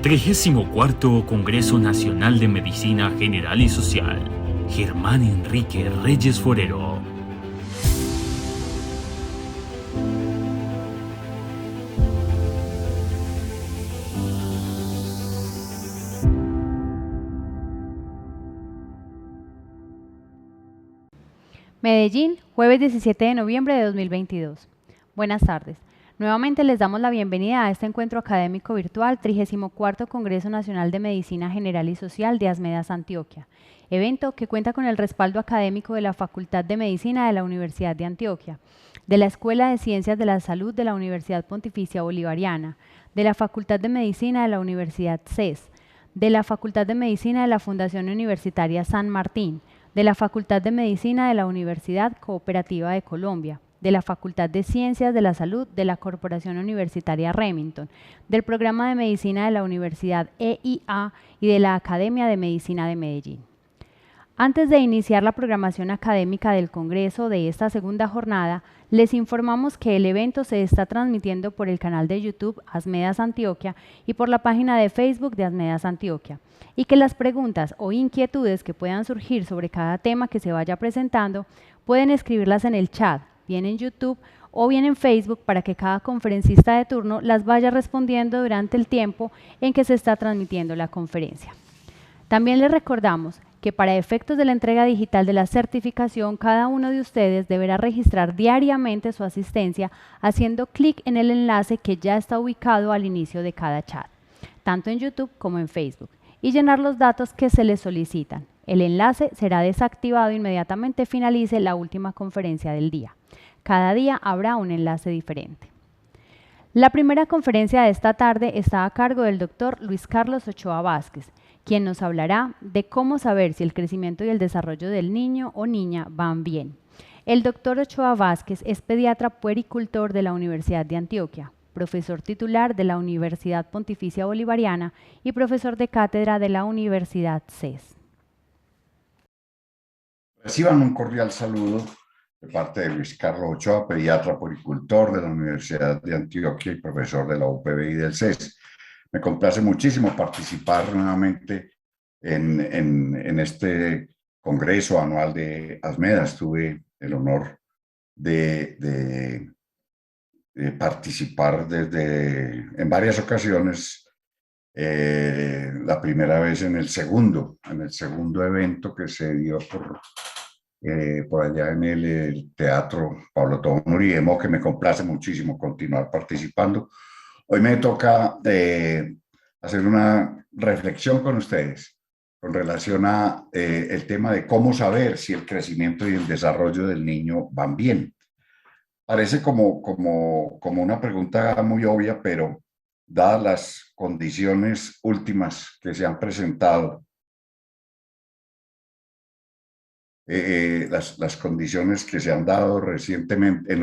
34º Congreso Nacional de Medicina General y Social. Germán Enrique Reyes Forero. Medellín, jueves 17 de noviembre de 2022. Buenas tardes. Nuevamente les damos la bienvenida a este encuentro académico virtual 34º Congreso Nacional de Medicina General y Social de ASMEDAS Antioquia, evento que cuenta con el respaldo académico de la Facultad de Medicina de la Universidad de Antioquia, de la Escuela de Ciencias de la Salud de la Universidad Pontificia Bolivariana, de la Facultad de Medicina de la Universidad CES, de la Facultad de Medicina de la Fundación Universitaria San Martín, de la Facultad de Medicina de la Universidad Cooperativa de Colombia, de la Facultad de Ciencias de la Salud de la Corporación Universitaria Remington, del Programa de Medicina de la Universidad EIA y de la Academia de Medicina de Medellín. Antes de iniciar la programación académica del Congreso de esta segunda jornada, les informamos que el evento se está transmitiendo por el canal de YouTube ASMEDAS Antioquia y por la página de Facebook de ASMEDAS Antioquia, y que las preguntas o inquietudes que puedan surgir sobre cada tema que se vaya presentando pueden escribirlas en el chat, bien en YouTube o bien en Facebook, para que cada conferencista de turno las vaya respondiendo durante el tiempo en que se está transmitiendo la conferencia. También les recordamos que para efectos de la entrega digital de la certificación, cada uno de ustedes deberá registrar diariamente su asistencia haciendo clic en el enlace que ya está ubicado al inicio de cada chat, tanto en YouTube como en Facebook, y llenar los datos que se les solicitan. El enlace será desactivado inmediatamente finalice la última conferencia del día. Cada día habrá un enlace diferente. La primera conferencia de esta tarde está a cargo del doctor Luis Carlos Ochoa Vázquez, quien nos hablará de cómo saber si el crecimiento y el desarrollo del niño o niña van bien. El doctor Ochoa Vázquez es pediatra puericultor de la Universidad de Antioquia, profesor titular de la Universidad Pontificia Bolivariana y profesor de cátedra de la Universidad CES. Reciban un cordial saludo de parte de Luis Carlos Ochoa, pediatra puericultor de la Universidad de Antioquia y profesor de la UPB y del CES. Me complace muchísimo participar nuevamente en este congreso anual de ASMEDAS. Tuve el honor de participar en varias ocasiones. La primera vez en el segundo evento que se dio por allá en el Teatro Pablo Tobón Uribe, que me complace muchísimo continuar participando. Hoy me toca hacer una reflexión con ustedes con relación a el tema de cómo saber si el crecimiento y el desarrollo del niño van bien. Parece como una pregunta muy obvia, pero dadas las condiciones últimas que se han presentado, las condiciones que se han dado recientemente en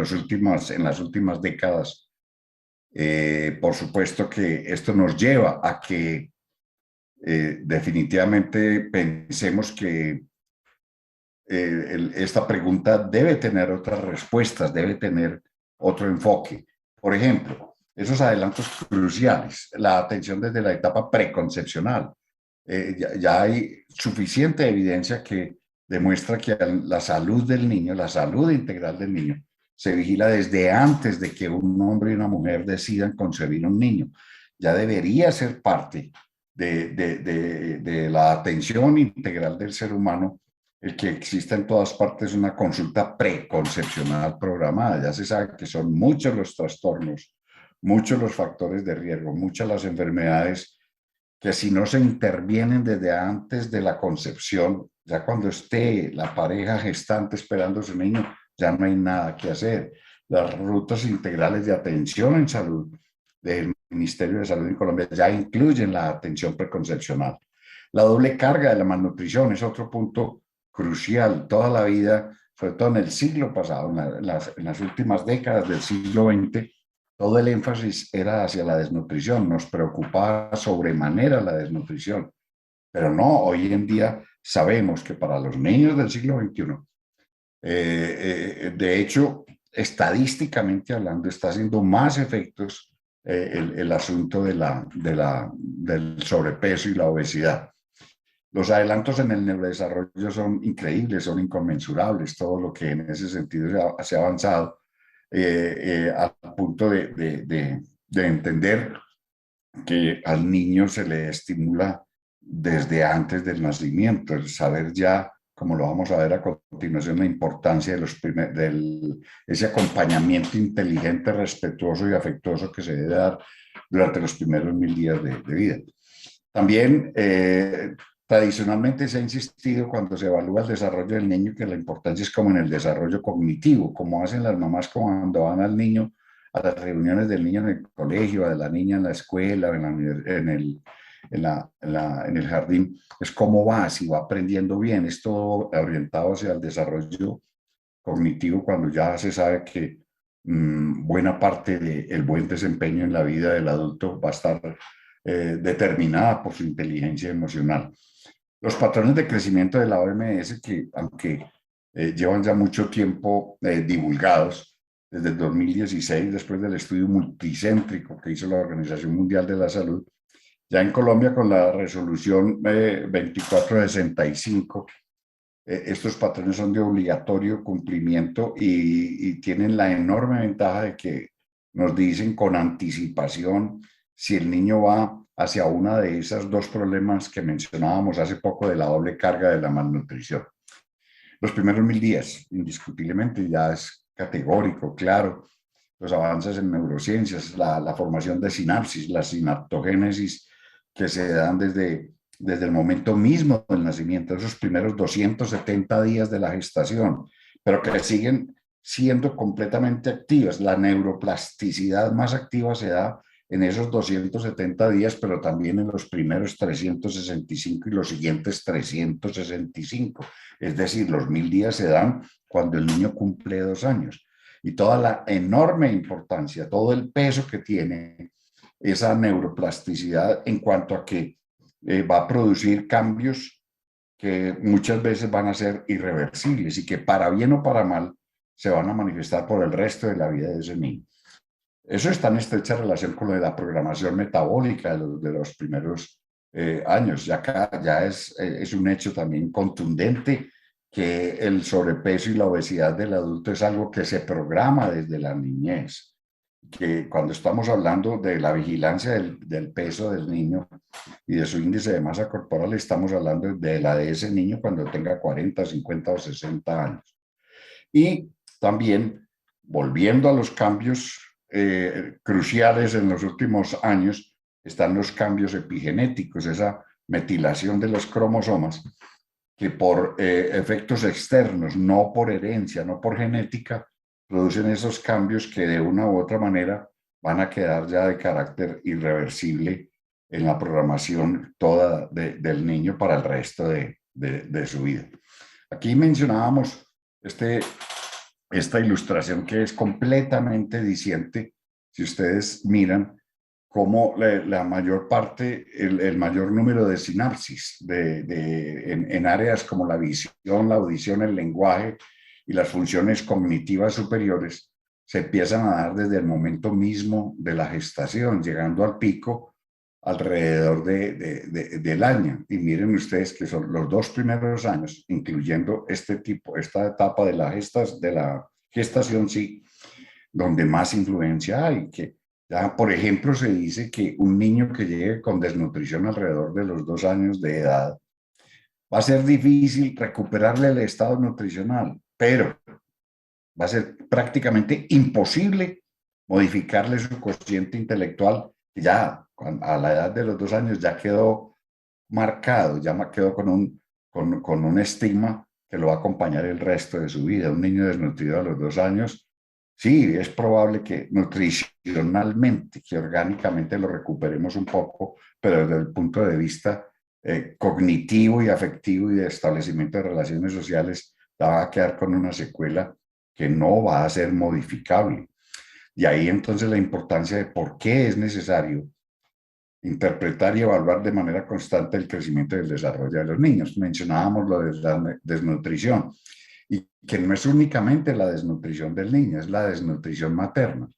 las últimas décadas, por supuesto que esto nos lleva a que definitivamente pensemos que esta pregunta debe tener otras respuestas, debe tener otro enfoque. Por ejemplo, esos adelantos cruciales, la atención desde la etapa preconcepcional. Ya hay suficiente evidencia que demuestra que la salud del niño, la salud integral del niño, se vigila desde antes de que un hombre y una mujer decidan concebir un niño. Ya debería ser parte de la atención integral del ser humano el que exista en todas partes una consulta preconcepcional programada. Ya se sabe que son muchos los trastornos, muchos los factores de riesgo, muchas las enfermedades que si no se intervienen desde antes de la concepción, ya cuando esté la pareja gestante esperando a su niño, ya no hay nada que hacer. Las rutas integrales de atención en salud del Ministerio de Salud en Colombia ya incluyen la atención preconcepcional. La doble carga de la malnutrición es otro punto crucial. Toda la vida, sobre todo en el siglo pasado, en las últimas décadas del siglo XX, todo el énfasis era hacia la desnutrición. Nos preocupaba sobremanera la desnutrición. Pero no, hoy en día sabemos que para los niños del siglo XXI, de hecho, estadísticamente hablando, está haciendo más efectos el asunto del sobrepeso y la obesidad. Los adelantos en el neurodesarrollo son increíbles, son inconmensurables, todo lo que en ese sentido se ha avanzado al punto de entender que al niño se le estimula desde antes del nacimiento, el saber ya, como lo vamos a ver a continuación, la importancia de ese acompañamiento inteligente, respetuoso y afectuoso que se debe dar durante los primeros 1000 días de vida. También tradicionalmente se ha insistido cuando se evalúa el desarrollo del niño que la importancia es como en el desarrollo cognitivo, como hacen las mamás cuando van al niño a las reuniones del niño en el colegio, de la niña en la escuela, en el jardín, es cómo va, si va aprendiendo bien, es todo orientado hacia el desarrollo cognitivo cuando ya se sabe que buena parte del buen desempeño en la vida del adulto va a estar determinada por su inteligencia emocional. Los patrones de crecimiento de la OMS, que aunque llevan ya mucho tiempo divulgados, desde el 2016, después del estudio multicéntrico que hizo la Organización Mundial de la Salud, ya en Colombia con la resolución 2465, estos patrones son de obligatorio cumplimiento y tienen la enorme ventaja de que nos dicen con anticipación si el niño va hacia una de esos dos problemas que mencionábamos hace poco de la doble carga de la malnutrición. Los primeros 1000 días, indiscutiblemente, ya es categórico, claro, los avances en neurociencias, la formación de sinapsis, la sinaptogénesis que se dan desde el momento mismo del nacimiento, esos primeros 270 días de la gestación, pero que siguen siendo completamente activas. La neuroplasticidad más activa se da en esos 270 días, pero también en los primeros 365 y los siguientes 365. Es decir, los 1000 días se dan cuando el niño cumple 2 años. Y toda la enorme importancia, todo el peso que tiene esa neuroplasticidad en cuanto a que va a producir cambios que muchas veces van a ser irreversibles y que para bien o para mal se van a manifestar por el resto de la vida de ese niño. Eso está en estrecha relación con lo de la programación metabólica de los primeros años. Ya es un hecho también contundente que el sobrepeso y la obesidad del adulto es algo que se programa desde la niñez. Que cuando estamos hablando de la vigilancia del peso del niño y de su índice de masa corporal, estamos hablando de la de ese niño cuando tenga 40, 50 o 60 años. Y también, volviendo a los cambios cruciales en los últimos años, están los cambios epigenéticos, esa metilación de los cromosomas, que por efectos externos, no por herencia, no por genética, producen esos cambios que de una u otra manera van a quedar ya de carácter irreversible en la programación toda del niño para el resto de su vida. Aquí mencionábamos esta ilustración que es completamente diciente, si ustedes miran cómo la mayor parte, el mayor número de sinapsis en áreas como la visión, la audición, el lenguaje y las funciones cognitivas superiores se empiezan a dar desde el momento mismo de la gestación, llegando al pico alrededor del año. Y miren ustedes que son los 2 primeros años, incluyendo esta etapa de la gestación, sí, donde más influencia hay. Que ya, por ejemplo, se dice que un niño que llegue con desnutrición alrededor de los 2 años de edad, va a ser difícil recuperarle el estado nutricional, pero va a ser prácticamente imposible modificarle su cociente intelectual, que ya a la edad de los 2 años ya quedó marcado, ya quedó con un estigma que lo va a acompañar el resto de su vida. Un niño desnutrido a los 2 años, sí, es probable que nutricionalmente, que orgánicamente lo recuperemos un poco, pero desde el punto de vista cognitivo y afectivo y de establecimiento de relaciones sociales, va a quedar con una secuela que no va a ser modificable. Y ahí entonces la importancia de por qué es necesario interpretar y evaluar de manera constante el crecimiento y el desarrollo de los niños. Mencionábamos lo de la desnutrición, y que no es únicamente la desnutrición del niño, es la desnutrición materna.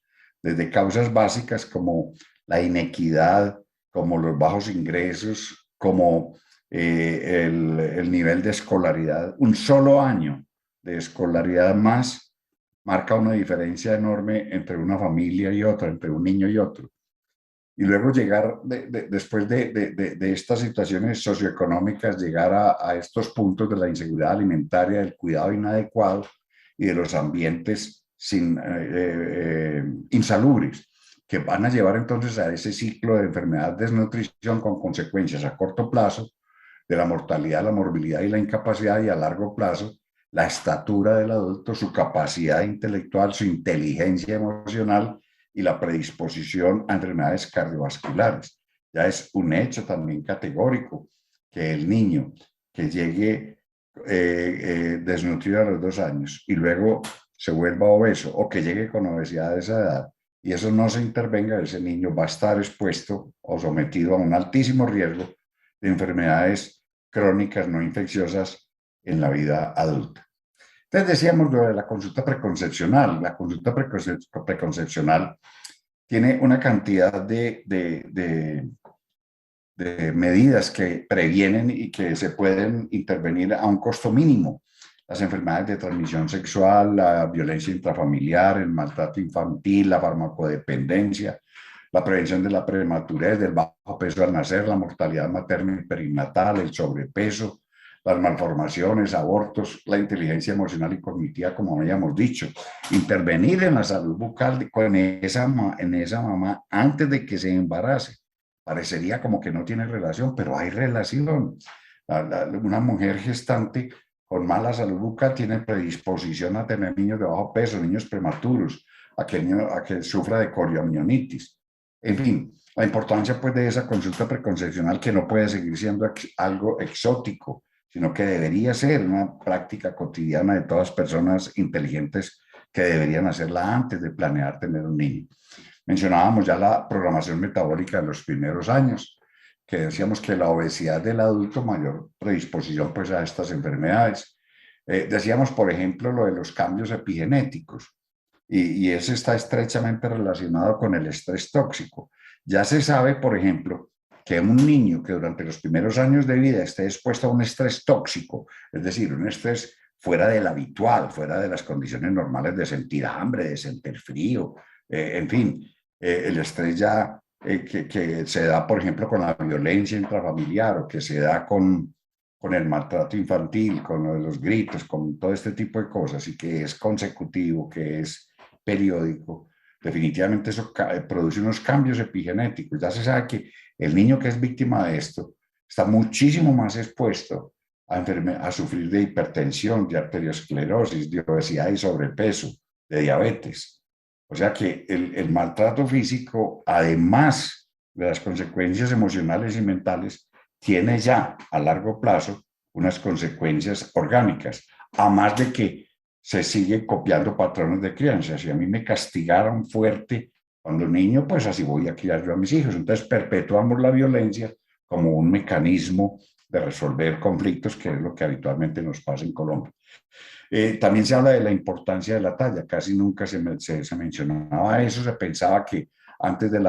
desde causas básicas como la inequidad, como los bajos ingresos, como el nivel de escolaridad. Un solo año de escolaridad más marca una diferencia enorme entre una familia y otra, entre un niño y otro. Y luego llegar, después de estas situaciones socioeconómicas, llegar a estos puntos de la inseguridad alimentaria, del cuidado inadecuado y de los ambientes insalubres, que van a llevar entonces a ese ciclo de enfermedad, desnutrición con consecuencias a corto plazo de la mortalidad, la morbilidad y la incapacidad, y a largo plazo la estatura del adulto, su capacidad intelectual, su inteligencia emocional y la predisposición a enfermedades cardiovasculares. Ya es un hecho también categórico que el niño que llegue desnutrido a los 2 años y luego se vuelva obeso o que llegue con obesidad de esa edad y eso no se intervenga, ese niño va a estar expuesto o sometido a un altísimo riesgo de enfermedades crónicas no infecciosas en la vida adulta. Entonces decíamos lo de la consulta preconcepcional. La consulta preconcepcional tiene una cantidad de medidas que previenen y que se pueden intervenir a un costo mínimo. Las enfermedades de transmisión sexual, la violencia intrafamiliar, el maltrato infantil, la farmacodependencia, la prevención de la prematurez, del bajo peso al nacer, la mortalidad materna y perinatal, el sobrepeso, las malformaciones, abortos, la inteligencia emocional y cognitiva, como habíamos dicho. Intervenir en la salud bucal en esa mamá antes de que se embarace. Parecería como que no tiene relación, pero hay relación. Una mujer gestante con mala salud bucal tiene predisposición a tener niños de bajo peso, niños prematuros, a que sufra de coriomionitis. En fin, la importancia pues de esa consulta preconcepcional, que no puede seguir siendo algo exótico, sino que debería ser una práctica cotidiana de todas las personas inteligentes que deberían hacerla antes de planear tener un niño. Mencionábamos ya la programación metabólica de los primeros años, que decíamos que la obesidad del adulto, mayor predisposición pues a estas enfermedades. Decíamos, por ejemplo, lo de los cambios epigenéticos, y ese está estrechamente relacionado con el estrés tóxico. Ya se sabe, por ejemplo, que un niño que durante los primeros años de vida esté expuesto a un estrés tóxico, es decir, un estrés fuera del habitual, fuera de las condiciones normales de sentir hambre, de sentir frío, en fin, el estrés ya que se da, por ejemplo, con la violencia intrafamiliar o que se da con el maltrato infantil, con lo de los gritos, con todo este tipo de cosas y que es consecutivo, que es periódico, definitivamente eso produce unos cambios epigenéticos. Ya se sabe que el niño que es víctima de esto está muchísimo más expuesto a sufrir de hipertensión, de arteriosclerosis, de obesidad y sobrepeso, de diabetes. O sea que el maltrato físico, además de las consecuencias emocionales y mentales, tiene ya a largo plazo unas consecuencias orgánicas, a más de que se sigue copiando patrones de crianza. Si a mí me castigaron fuerte cuando niño, pues así voy a criar yo a mis hijos. Entonces perpetuamos la violencia como un mecanismo de resolver conflictos, que es lo que habitualmente nos pasa en Colombia. También se habla de la importancia de la talla, casi nunca se mencionaba eso, se pensaba que antes de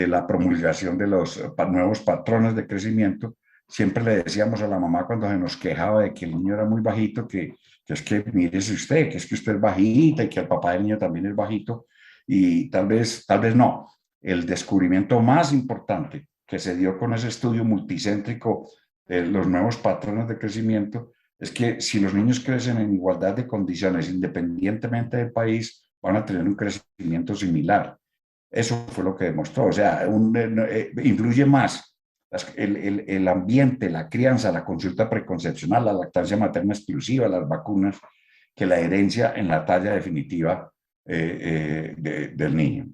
la promulgación de los nuevos patrones de crecimiento, siempre le decíamos a la mamá cuando se nos quejaba de que el niño era muy bajito, que es que mírese usted, que es que usted es bajita y que el papá del niño también es bajito, y tal vez no. El descubrimiento más importante que se dio con ese estudio multicéntrico de los nuevos patrones de crecimiento es que si los niños crecen en igualdad de condiciones, independientemente del país, van a tener un crecimiento similar. Eso fue lo que demostró. O sea, influye más el ambiente, la crianza, la consulta preconcepcional, la lactancia materna exclusiva, las vacunas, que la herencia en la talla definitiva del niño.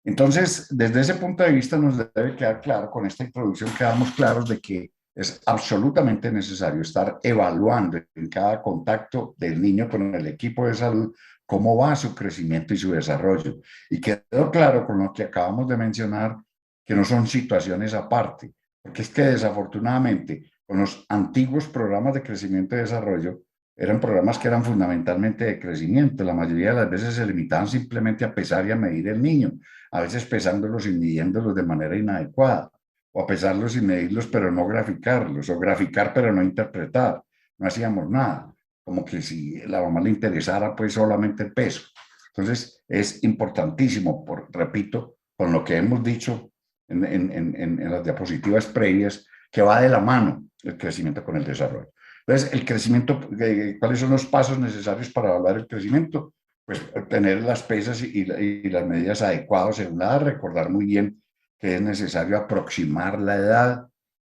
Entonces, desde ese punto de vista nos debe quedar claro, con esta introducción quedamos claros de que es absolutamente necesario estar evaluando en cada contacto del niño con el equipo de salud cómo va su crecimiento y su desarrollo. Y quedó claro con lo que acabamos de mencionar, que no son situaciones aparte, porque es que desafortunadamente con los antiguos programas de crecimiento y desarrollo, eran programas que eran fundamentalmente de crecimiento. La mayoría de las veces se limitaban simplemente a pesar y a medir el niño, a veces pesándolos y midiéndolos de manera inadecuada, o a pesarlos y medirlos pero no graficarlos, o graficar pero no interpretar. No hacíamos nada, como que si a la mamá le interesara pues solamente el peso. Entonces es importantísimo, repito, con lo que hemos dicho en las diapositivas previas, que va de la mano el crecimiento con el desarrollo. Entonces, el crecimiento, ¿cuáles son los pasos necesarios para evaluar el crecimiento? Pues tener las pesas y las medidas adecuadas según la edad, recordar muy bien que es necesario aproximar la edad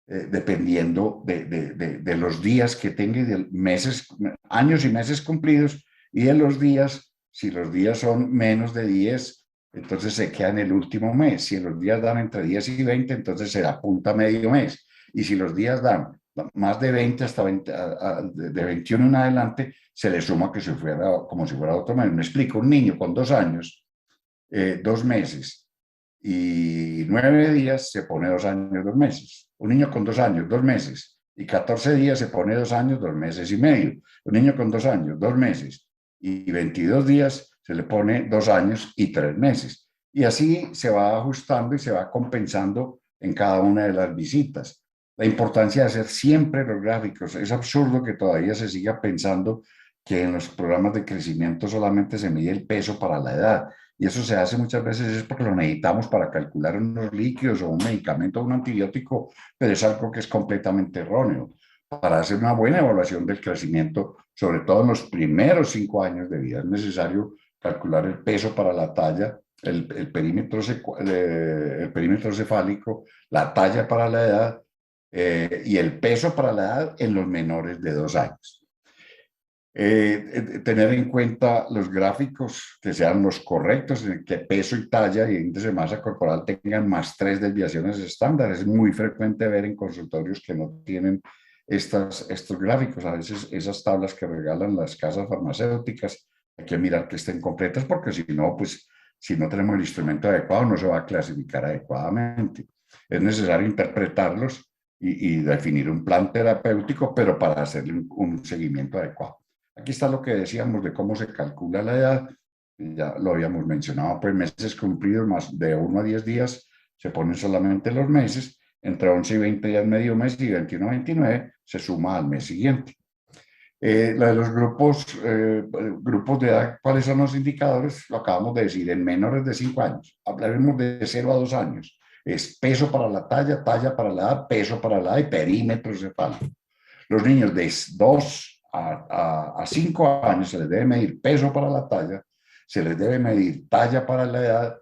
dependiendo de los días que tenga y de meses, años y meses cumplidos, y de los días, si los días son menos de 10, entonces se queda en el último mes. Si los días dan entre 10 y 20, entonces se apunta medio mes. Y si los días dan más de 20 hasta 20, de 21 en adelante, se le suma que se fuera como si fuera otro mes. Me explico, un niño con 2 años, 2 meses y 9 días se pone 2 años, 2 meses. Un niño con 2 años, 2 meses y 14 días se pone 2 años, 2 meses y medio. Un niño con 2 años, 2 meses y 22 días se le pone 2 años y 3 meses. Y así se va ajustando y se va compensando en cada una de las visitas. La importancia de hacer siempre los gráficos. Es absurdo que todavía se siga pensando que en los programas de crecimiento solamente se mide el peso para la edad. Y eso se hace muchas veces es porque lo necesitamos para calcular unos líquidos o un medicamento o un antibiótico, pero es algo que es completamente erróneo. Para hacer una buena evaluación del crecimiento, sobre todo en los primeros 5 años de vida, es necesario calcular el peso para la talla, el perímetro cefálico, la talla para la edad y el peso para la edad en los menores de 2 años. Tener en cuenta los gráficos que sean los correctos, en que peso y talla y índice de masa corporal tengan más 3 desviaciones estándar. Es muy frecuente ver en consultorios que no tienen estos gráficos. A veces esas tablas que regalan las casas farmacéuticas hay que mirar que estén completas porque si no, pues si no tenemos el instrumento adecuado no se va a clasificar adecuadamente. Es necesario interpretarlos y definir un plan terapéutico, pero para hacerle un seguimiento adecuado. Aquí está lo que decíamos de cómo se calcula la edad, ya lo habíamos mencionado, pues meses cumplidos más de 1 a 10 días se ponen solamente los meses, entre 11 y 20 días medio mes y 21 a 29 se suma al mes siguiente. La de los grupos de edad, ¿cuáles son los indicadores? Lo acabamos de decir, en menores de 5 años, hablaremos de 0 a 2 años, es peso para la talla, talla para la edad, peso para la edad y perímetro cefálico. Los niños de 2 a 5 años se les debe medir peso para la talla, se les debe medir talla para la edad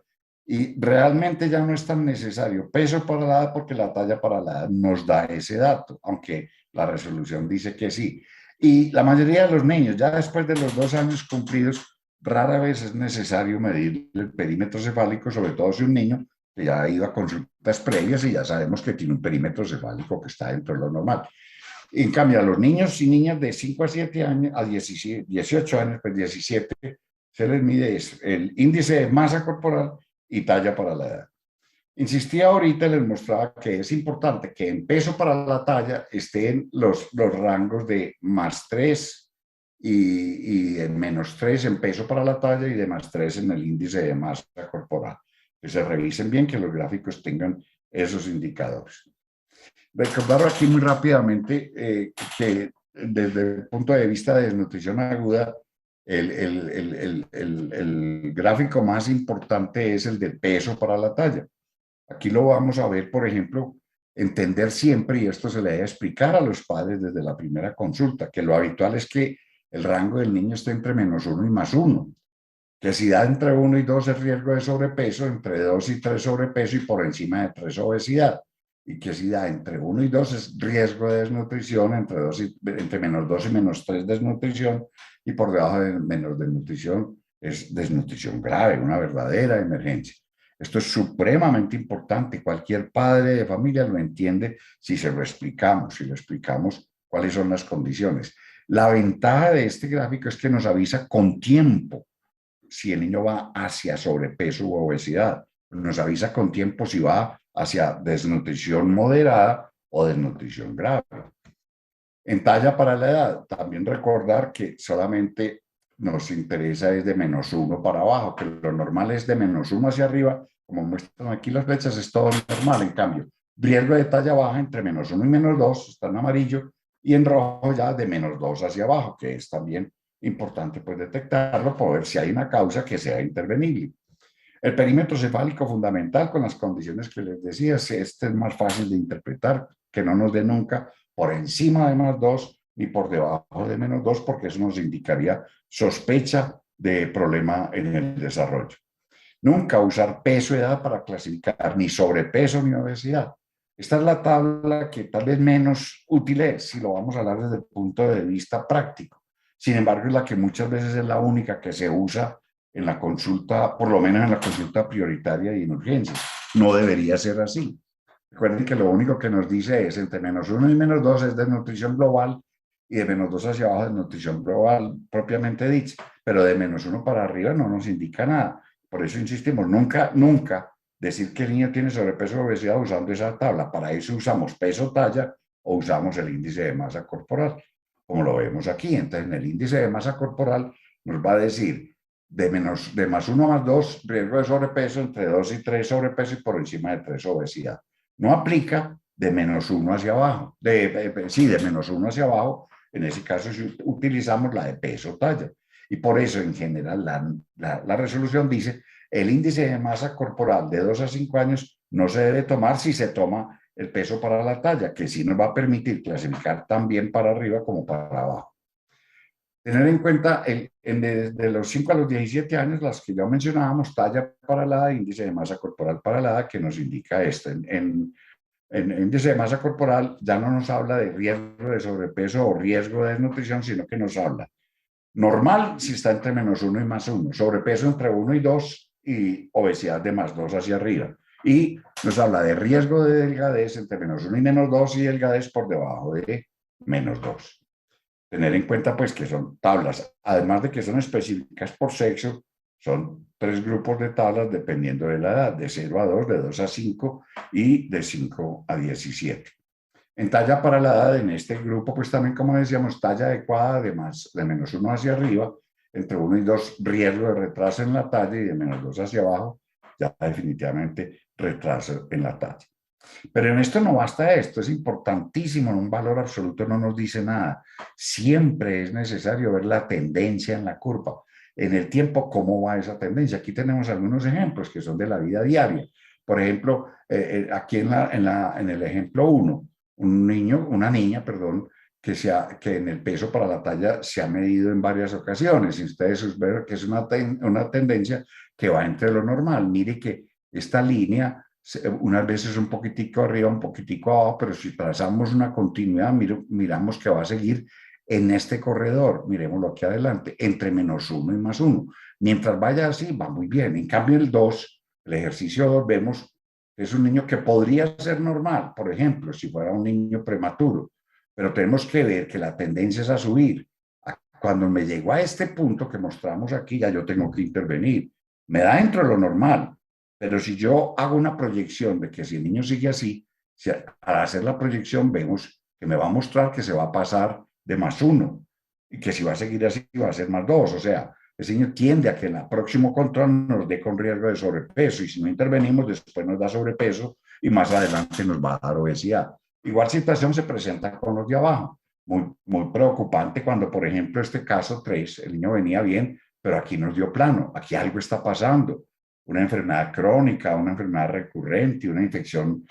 y realmente ya no es tan necesario peso para la edad porque la talla para la edad nos da ese dato, aunque la resolución dice que sí. Y la mayoría de los niños, ya después de los 2 años cumplidos, rara vez es necesario medir el perímetro cefálico, sobre todo si un niño que ya ha ido a consultas previas y ya sabemos que tiene un perímetro cefálico que está dentro de lo normal. En cambio, a los niños y niñas de 5 a 7 años, a 18 años, pues 17, se les mide eso, el índice de masa corporal y talla para la edad. Insistía ahorita, les mostraba que es importante que en peso para la talla estén los rangos de +3 y en -3 en peso para la talla y de +3 en el índice de masa corporal. Que se revisen bien, que los gráficos tengan esos indicadores. Recordar aquí muy rápidamente que desde el punto de vista de desnutrición aguda, el gráfico más importante es el de peso para la talla. Aquí lo vamos a ver, por ejemplo, entender siempre, y esto se le debe explicar a los padres desde la primera consulta, que lo habitual es que el rango del niño esté entre -1 y +1, que si da entre 1 y 2 es riesgo de sobrepeso, entre 2 y 3 sobrepeso y por encima de 3 obesidad. Y que si da entre 1 y 2 es riesgo de desnutrición, entre -2 y -3 desnutrición, y por debajo de menos desnutrición es desnutrición grave, una verdadera emergencia. Esto es supremamente importante. Cualquier padre de familia lo entiende si se lo explicamos, si le explicamos cuáles son las condiciones. La ventaja de este gráfico es que nos avisa con tiempo si el niño va hacia sobrepeso u obesidad. Nos avisa con tiempo si va hacia desnutrición moderada o desnutrición grave. En talla para la edad, también recordar que solamente nos interesa es de -1 para abajo, que lo normal es de -1 hacia arriba, como muestran aquí las flechas, es todo normal. En cambio, riesgo de talla baja entre -1 y -2, está en amarillo, y en rojo ya de -2 hacia abajo, que es también importante pues detectarlo para ver si hay una causa que sea intervenible. El perímetro cefálico fundamental con las condiciones que les decía, este es más fácil de interpretar, que no nos dé nunca por encima de +2 ni por debajo de -2, porque eso nos indicaría sospecha de problema en el desarrollo. Nunca usar peso y edad para clasificar ni sobrepeso ni obesidad. Esta es la tabla que tal vez menos útil es si lo vamos a hablar desde el punto de vista práctico. Sin embargo, es la que muchas veces es la única que se usa en la consulta, por lo menos en la consulta prioritaria y en urgencias. No debería ser así. Recuerden que lo único que nos dice es entre -1 y -2 es desnutrición global y de -2 hacia abajo es nutrición global propiamente dicha, pero de -1 para arriba no nos indica nada. Por eso insistimos, nunca, nunca decir que el niño tiene sobrepeso o obesidad usando esa tabla. Para eso usamos peso talla o usamos el índice de masa corporal, como lo vemos aquí. Entonces, en el índice de masa corporal nos va a decir de +1 a +2, riesgo de sobrepeso, entre 2 y 3 sobrepeso y por encima de 3 obesidad. No aplica de -1 hacia abajo, sí, de -1 hacia abajo. En ese caso utilizamos la de peso talla. Y por eso, en general, la resolución dice, el índice de masa corporal de 2 a 5 años no se debe tomar si se toma el peso para la talla, que sí nos va a permitir clasificar también para arriba como para abajo. Tener en cuenta, de los 5 a los 17 años, las que ya mencionábamos, talla para la edad, índice de masa corporal para la edad, que nos indica esto. En índice de masa corporal ya no nos habla de riesgo de sobrepeso o riesgo de desnutrición, sino que nos habla normal si está entre -1 y +1, sobrepeso entre 1 y 2 y obesidad de +2 hacia arriba. Y nos habla de riesgo de delgadez entre -1 y -2 y delgadez por debajo de -2. Tener en cuenta pues que son tablas, además de que son específicas por sexo, son 3 grupos de tablas dependiendo de la edad, de 0 a 2, de 2 a 5 y de 5 a 17. En talla para la edad, en este grupo, pues también, como decíamos, talla adecuada de -1 hacia arriba, entre 1 y 2, riesgo de retraso en la talla, y de -2 hacia abajo, ya definitivamente retraso en la talla. Pero en esto no basta esto, es importantísimo, un valor absoluto no nos dice nada. Siempre es necesario ver la tendencia en la curva. En el tiempo, ¿cómo va esa tendencia? Aquí tenemos algunos ejemplos que son de la vida diaria. Por ejemplo, aquí en el ejemplo 1, una niña, perdón, que en el peso para la talla se ha medido en varias ocasiones. Y ustedes ven que es una tendencia que va entre lo normal. Mire que esta línea unas veces un poquitico arriba, un poquitico abajo, pero si trazamos una continuidad, miramos que va a seguir en este corredor, miremoslo aquí adelante, entre -1 y +1. Mientras vaya así, va muy bien. En cambio, el 2, el ejercicio 2, vemos que es un niño que podría ser normal, por ejemplo, si fuera un niño prematuro, pero tenemos que ver que la tendencia es a subir. Cuando me llego a este punto que mostramos aquí, ya yo tengo que intervenir. Me da dentro de lo normal, pero si yo hago una proyección de que si el niño sigue así, al hacer la proyección vemos que me va a mostrar que se va a pasar de +1 y que si va a seguir así va a ser +2. O sea, ese niño tiende a que en el próximo control nos dé con riesgo de sobrepeso y si no intervenimos después nos da sobrepeso y más adelante nos va a dar obesidad. Igual situación se presenta con los de abajo. Muy, muy preocupante cuando, por ejemplo, este caso 3, el niño venía bien, pero aquí nos dio plano, aquí algo está pasando. Una enfermedad crónica, una enfermedad recurrente, una infección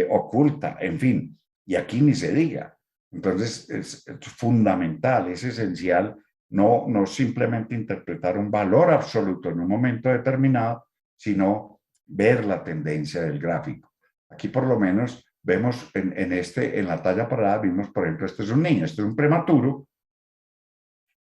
oculta, en fin, y aquí ni se diga. Entonces es fundamental, es esencial no simplemente interpretar un valor absoluto en un momento determinado, sino ver la tendencia del gráfico. Aquí por lo menos vemos en la talla parada, vimos por ejemplo, este es un niño, este es un prematuro,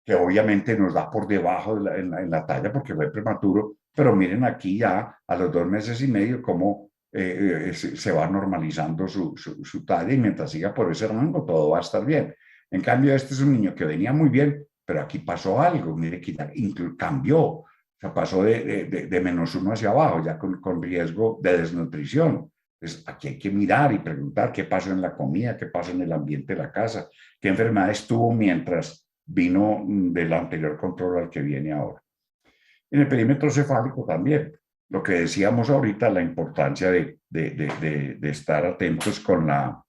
que obviamente nos da por debajo en la talla porque fue prematuro, pero miren aquí ya a los 2 meses y medio cómo se va normalizando su talla y mientras siga por ese rango todo va a estar bien. En cambio, este es un niño que venía muy bien, pero aquí pasó algo, mire que ya cambió, o sea, pasó de -1 hacia abajo, ya con riesgo de desnutrición. Entonces, aquí hay que mirar y preguntar qué pasó en la comida, qué pasó en el ambiente de la casa, qué enfermedades tuvo mientras vino del anterior control al que viene ahora. En el perímetro cefálico también, lo que decíamos ahorita, la importancia de estar atentos con la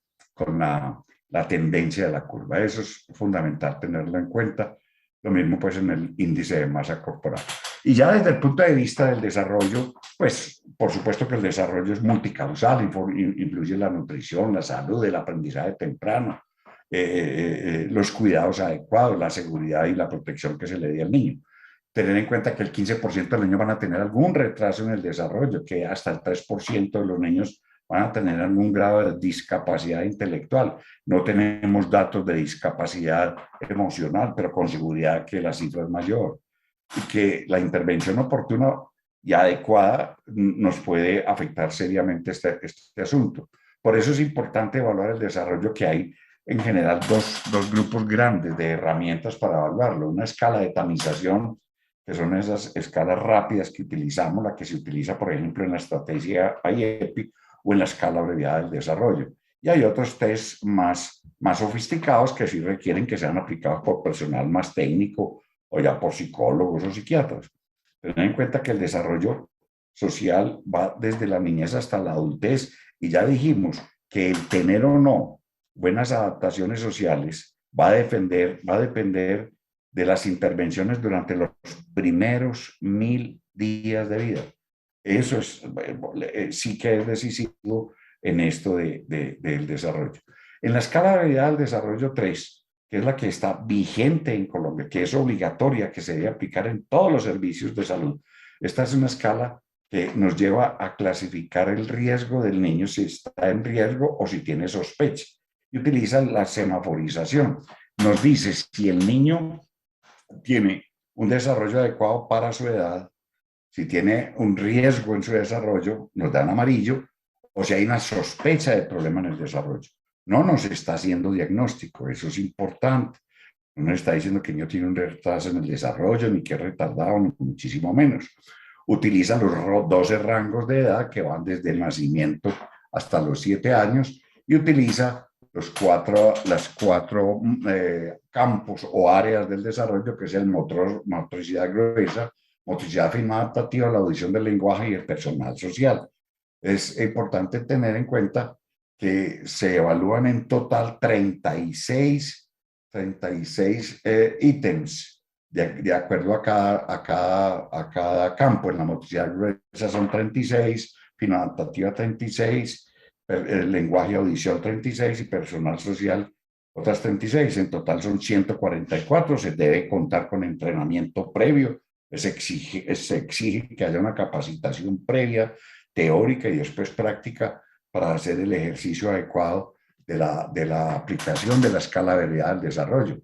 tendencia de la curva. Eso es fundamental tenerlo en cuenta. Lo mismo pues en el índice de masa corporal. Y ya desde el punto de vista del desarrollo, pues por supuesto que el desarrollo es multicausal, influye la nutrición, la salud, el aprendizaje temprano, los cuidados adecuados, la seguridad y la protección que se le dé al niño. Tener en cuenta que el 15% de los niños van a tener algún retraso en el desarrollo, que hasta el 3% de los niños van a tener algún grado de discapacidad intelectual. No tenemos datos de discapacidad emocional, pero con seguridad que la cifra es mayor y que la intervención oportuna y adecuada nos puede afectar seriamente este asunto. Por eso es importante evaluar el desarrollo, que hay en general dos grupos grandes de herramientas para evaluarlo. Una escala de tamización, que son esas escalas rápidas que utilizamos, la que se utiliza, por ejemplo, en la estrategia IEPI o en la escala abreviada del desarrollo. Y hay otros test más sofisticados que sí requieren que sean aplicados por personal más técnico o ya por psicólogos o psiquiatras. Tener en cuenta que el desarrollo social va desde la niñez hasta la adultez, y ya dijimos que el tener o no buenas adaptaciones sociales va a depender de las intervenciones durante los primeros 1000 días de vida. Eso es, sí que es decisivo en esto del desarrollo. En la escala de vida del desarrollo 3, que es la que está vigente en Colombia, que es obligatoria, que se debe aplicar en todos los servicios de salud, esta es una escala que nos lleva a clasificar el riesgo del niño, si está en riesgo o si tiene sospecha, y utiliza la semaforización. Nos dice si el niño tiene un desarrollo adecuado para su edad, si tiene un riesgo en su desarrollo, nos da en amarillo, o si hay una sospecha de problema en el desarrollo. No nos está haciendo diagnóstico, eso es importante. No nos está diciendo que el niño tiene un retraso en el desarrollo, ni que es retardado, ni muchísimo menos. Utiliza los 12 rangos de edad que van desde el nacimiento hasta los 7 años, y utiliza las cuatro campos o áreas del desarrollo, que es el motricidad gruesa, motricidad fina adaptativa, la audición del lenguaje y el personal social. Es importante tener en cuenta que se evalúan en total 36 ítems de acuerdo a cada campo. En la motricidad gruesa son 36, fina adaptativa 36, el lenguaje y audición 36 y personal social otras 36. En total son 144. Se debe contar con entrenamiento previo. Se exige que haya una capacitación previa, teórica y después práctica, para hacer el ejercicio adecuado de la aplicación de la escala de vida del desarrollo.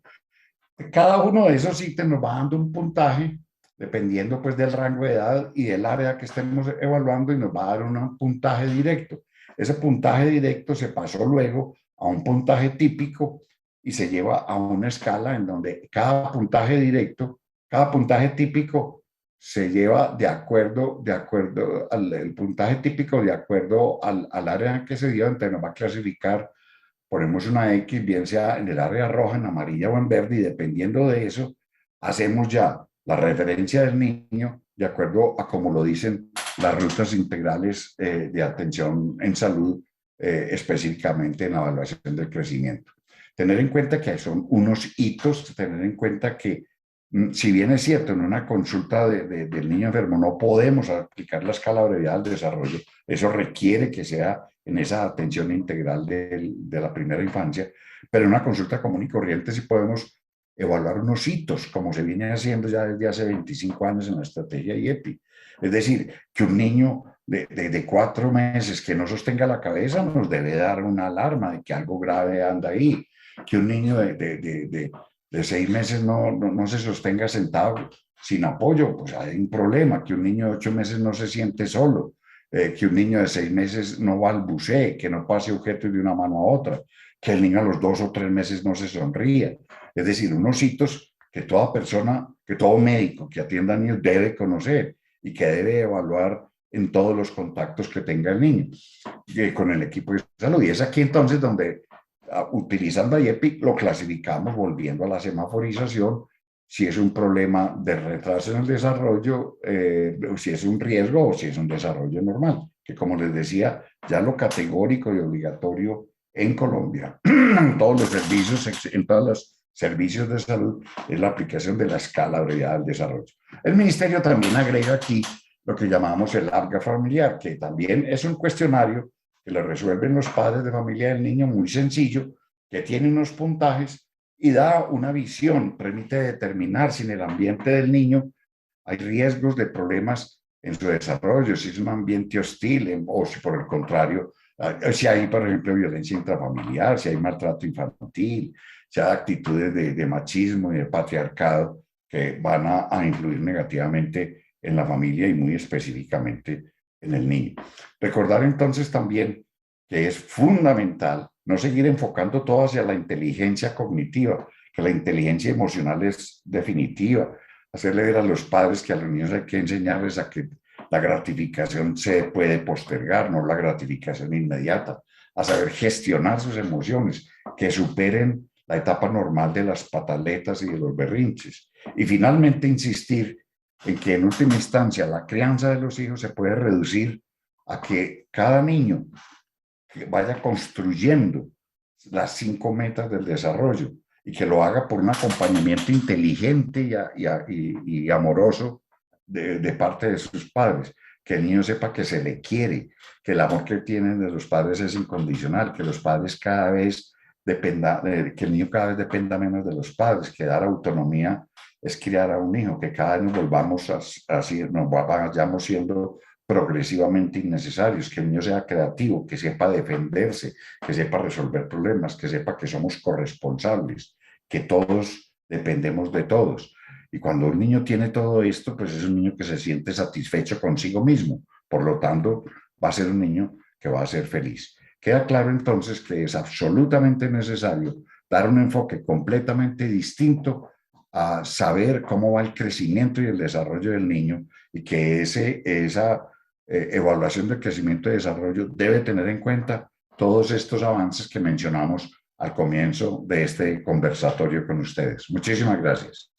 Cada uno de esos ítems nos va dando un puntaje dependiendo pues del rango de edad y del área que estemos evaluando, y nos va a dar un puntaje directo. Ese puntaje directo se pasó luego a un puntaje típico y se lleva a una escala en donde cada puntaje típico se lleva de acuerdo al puntaje típico, de acuerdo al área en que se dio. Entonces nos va a clasificar, ponemos una X, bien sea en el área roja, en amarilla o en verde, y dependiendo de eso, hacemos ya la referencia del niño de acuerdo a como lo dicen las rutas integrales de atención en salud, específicamente en la evaluación del crecimiento. Tener en cuenta que son unos hitos, tener en cuenta que si bien es cierto, en una consulta del niño enfermo no podemos aplicar la escala abreviada del desarrollo, eso requiere que sea en esa atención integral de la primera infancia, pero en una consulta común y corriente sí podemos evaluar unos hitos, como se viene haciendo ya desde hace 25 años en la estrategia IEPI. Es decir, que un niño de 4 meses que no sostenga la cabeza nos debe dar una alarma de que algo grave anda ahí. Que un niño de 6 meses no se sostenga sentado sin apoyo, pues hay un problema. Que un niño de 8 meses no se siente solo, que un niño de 6 meses no balbucee, que no pase objetos de una mano a otra, que el niño a los 2 o 3 meses no se sonría. Es decir, unos hitos que toda persona, que todo médico que atienda a niños debe conocer y que debe evaluar en todos los contactos que tenga el niño con el equipo de salud. Y es aquí entonces donde, utilizando IEPI, lo clasificamos, volviendo a la semaforización, si es un problema de retraso en el desarrollo, si es un riesgo o si es un desarrollo normal, que como les decía, ya lo categórico y obligatorio en Colombia, en todos los servicios, en todos los servicios de salud, es la aplicación de la escala abreviada del desarrollo. El ministerio también agrega aquí lo que llamamos el ABGA familiar, que también es un cuestionario que lo resuelven los padres de familia del niño, muy sencillo, que tiene unos puntajes y da una visión, permite determinar si en el ambiente del niño hay riesgos de problemas en su desarrollo, si es un ambiente hostil o si por el contrario, si hay, por ejemplo, violencia intrafamiliar, si hay maltrato infantil, si hay actitudes de machismo y de patriarcado que van a influir negativamente en la familia y muy específicamente en el niño. Recordar entonces también que es fundamental no seguir enfocando todo hacia la inteligencia cognitiva, que la inteligencia emocional es definitiva, hacerle ver a los padres que a los niños hay que enseñarles a que la gratificación se puede postergar, no la gratificación inmediata, a saber gestionar sus emociones, que superen la etapa normal de las pataletas y de los berrinches. Y finalmente insistir en que en última instancia la crianza de los hijos se puede reducir a que cada niño que vaya construyendo las 5 metas del desarrollo y que lo haga por un acompañamiento inteligente y amoroso de parte de sus padres, que el niño sepa que se le quiere, que el amor que tienen de los padres es incondicional, que los padres cada vez dependa, que el niño cada vez dependa menos de los padres, que dar autonomía es criar a un hijo, que cada año volvamos así, nos vayamos siendo progresivamente innecesarios, que el niño sea creativo, que sepa defenderse, que sepa resolver problemas, que sepa que somos corresponsables, que todos dependemos de todos. Y cuando un niño tiene todo esto, pues es un niño que se siente satisfecho consigo mismo. Por lo tanto, va a ser un niño que va a ser feliz. Queda claro entonces que es absolutamente necesario dar un enfoque completamente distinto a saber cómo va el crecimiento y el desarrollo del niño y que esa evaluación del crecimiento y desarrollo debe tener en cuenta todos estos avances que mencionamos al comienzo de este conversatorio con ustedes. Muchísimas gracias.